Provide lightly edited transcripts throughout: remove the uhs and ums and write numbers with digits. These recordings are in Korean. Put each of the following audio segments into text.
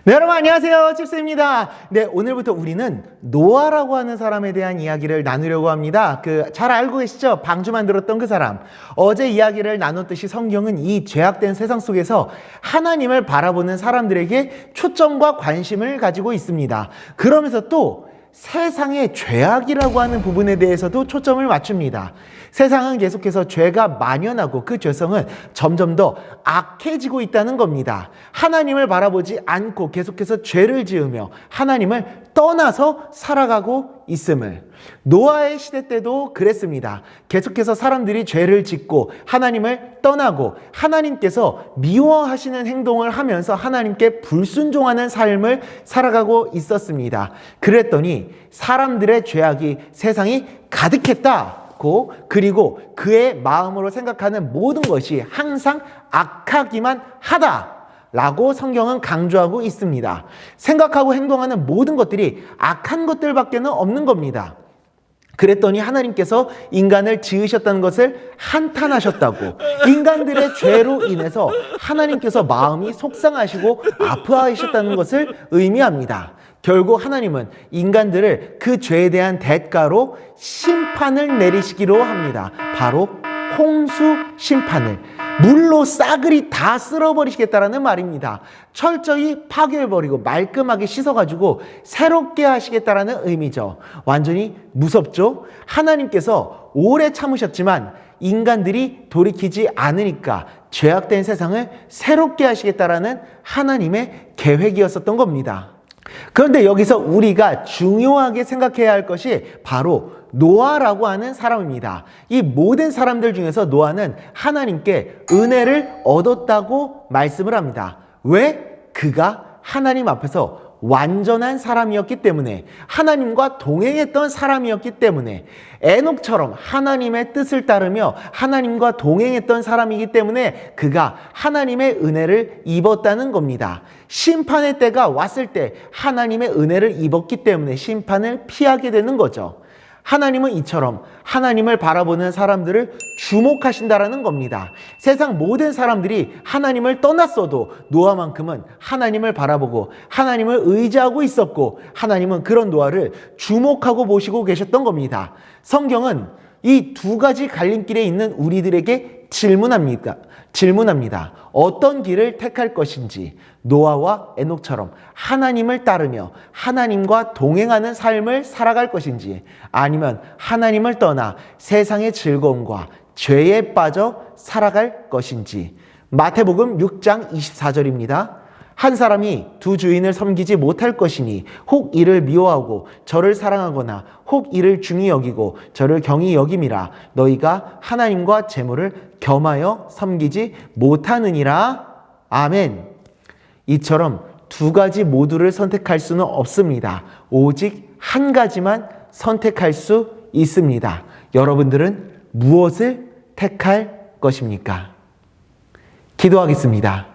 네, 여러분 안녕하세요. 칩스입니다. 네, 오늘부터 우리는 노아라고 하는 사람에 대한 이야기를 나누려고 합니다. 잘 알고 계시죠? 방주 만들었던 그 사람. 어제 이야기를 나눴듯이 성경은 이 죄악된 세상 속에서 하나님을 바라보는 사람들에게 초점과 관심을 가지고 있습니다. 그러면서 또 세상의 죄악이라고 하는 부분에 대해서도 초점을 맞춥니다. 세상은 계속해서 죄가 만연하고 그 죄성은 점점 더 악해지고 있다는 겁니다. 하나님을 바라보지 않고 계속해서 죄를 지으며 하나님을 떠나서 살아가고 있음을. 노아의 시대 때도 그랬습니다. 계속해서 사람들이 죄를 짓고 하나님을 떠나고 하나님께서 미워하시는 행동을 하면서 하나님께 불순종하는 삶을 살아가고 있었습니다. 그랬더니 사람들의 죄악이 세상이 가득했다. 그리고 그의 마음으로 생각하는 모든 것이 항상 악하기만 하다. 라고 성경은 강조하고 있습니다. 생각하고 행동하는 모든 것들이 악한 것들밖에는 없는 겁니다. 그랬더니 하나님께서 인간을 지으셨다는 것을 한탄하셨다고. 인간들의 죄로 인해서 하나님께서 마음이 속상하시고 아파하셨다는 것을 의미합니다. 결국 하나님은 인간들을 그 죄에 대한 대가로 심판을 내리시기로 합니다. 바로 홍수 심판을. 물로 싸그리 다 쓸어버리시겠다라는 말입니다. 철저히 파괴해버리고 말끔하게 씻어가지고 새롭게 하시겠다라는 의미죠. 완전히 무섭죠? 하나님께서 오래 참으셨지만 인간들이 돌이키지 않으니까 죄악된 세상을 새롭게 하시겠다라는 하나님의 계획이었었던 겁니다. 그런데 여기서 우리가 중요하게 생각해야 할 것이 바로 노아라고 하는 사람입니다. 이 모든 사람들 중에서 노아는 하나님께 은혜를 얻었다고 말씀을 합니다. 왜? 그가 하나님 앞에서 완전한 사람이었기 때문에, 하나님과 동행했던 사람이었기 때문에, 에녹처럼 하나님의 뜻을 따르며 하나님과 동행했던 사람이기 때문에 그가 하나님의 은혜를 입었다는 겁니다. 심판의 때가 왔을 때 하나님의 은혜를 입었기 때문에 심판을 피하게 되는 거죠. 하나님은 이처럼 하나님을 바라보는 사람들을 주목하신다라는 겁니다. 세상 모든 사람들이 하나님을 떠났어도 노아만큼은 하나님을 바라보고 하나님을 의지하고 있었고 하나님은 그런 노아를 주목하고 보시고 계셨던 겁니다. 성경은 이 두 가지 갈림길에 있는 우리들에게 질문합니다. 어떤 길을 택할 것인지, 노아와 에녹처럼 하나님을 따르며 하나님과 동행하는 삶을 살아갈 것인지, 아니면 하나님을 떠나 세상의 즐거움과 죄에 빠져 살아갈 것인지. 마태복음 6장 24절입니다. 한 사람이 두 주인을 섬기지 못할 것이니 혹 이를 미워하고 저를 사랑하거나 혹 이를 중히 여기고 저를 경히 여김이라. 너희가 하나님과 재물을 겸하여 섬기지 못하느니라. 아멘. 이처럼 두 가지 모두를 선택할 수는 없습니다. 오직 한 가지만 선택할 수 있습니다. 여러분들은 무엇을 택할 것입니까? 기도하겠습니다.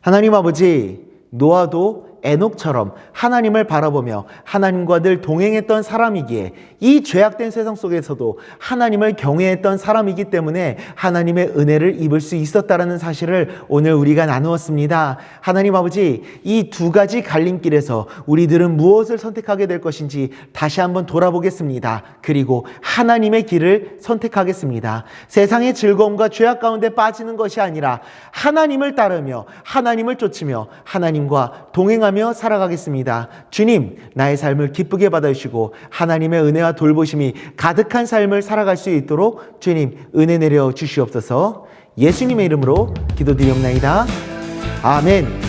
하나님 아버지, 노아도 에녹처럼 하나님을 바라보며 하나님과 늘 동행했던 사람이기에 이 죄악된 세상 속에서도 하나님을 경외했던 사람이기 때문에 하나님의 은혜를 입을 수 있었다는 사실을 오늘 우리가 나누었습니다. 하나님 아버지, 이 두 가지 갈림길에서 우리들은 무엇을 선택하게 될 것인지 다시 한번 돌아보겠습니다. 그리고 하나님의 길을 선택하겠습니다. 세상의 즐거움과 죄악 가운데 빠지는 것이 아니라 하나님을 따르며 하나님을 쫓으며 하나님과 동행하며 살아가겠습니다. 주님, 나의 삶을 기쁘게 받아주시고 하나님의 은혜와 돌보심이 가득한 삶을 살아갈 수 있도록 주님 은혜 내려 주시옵소서. 예수님의 이름으로 기도드리옵나이다. 아멘.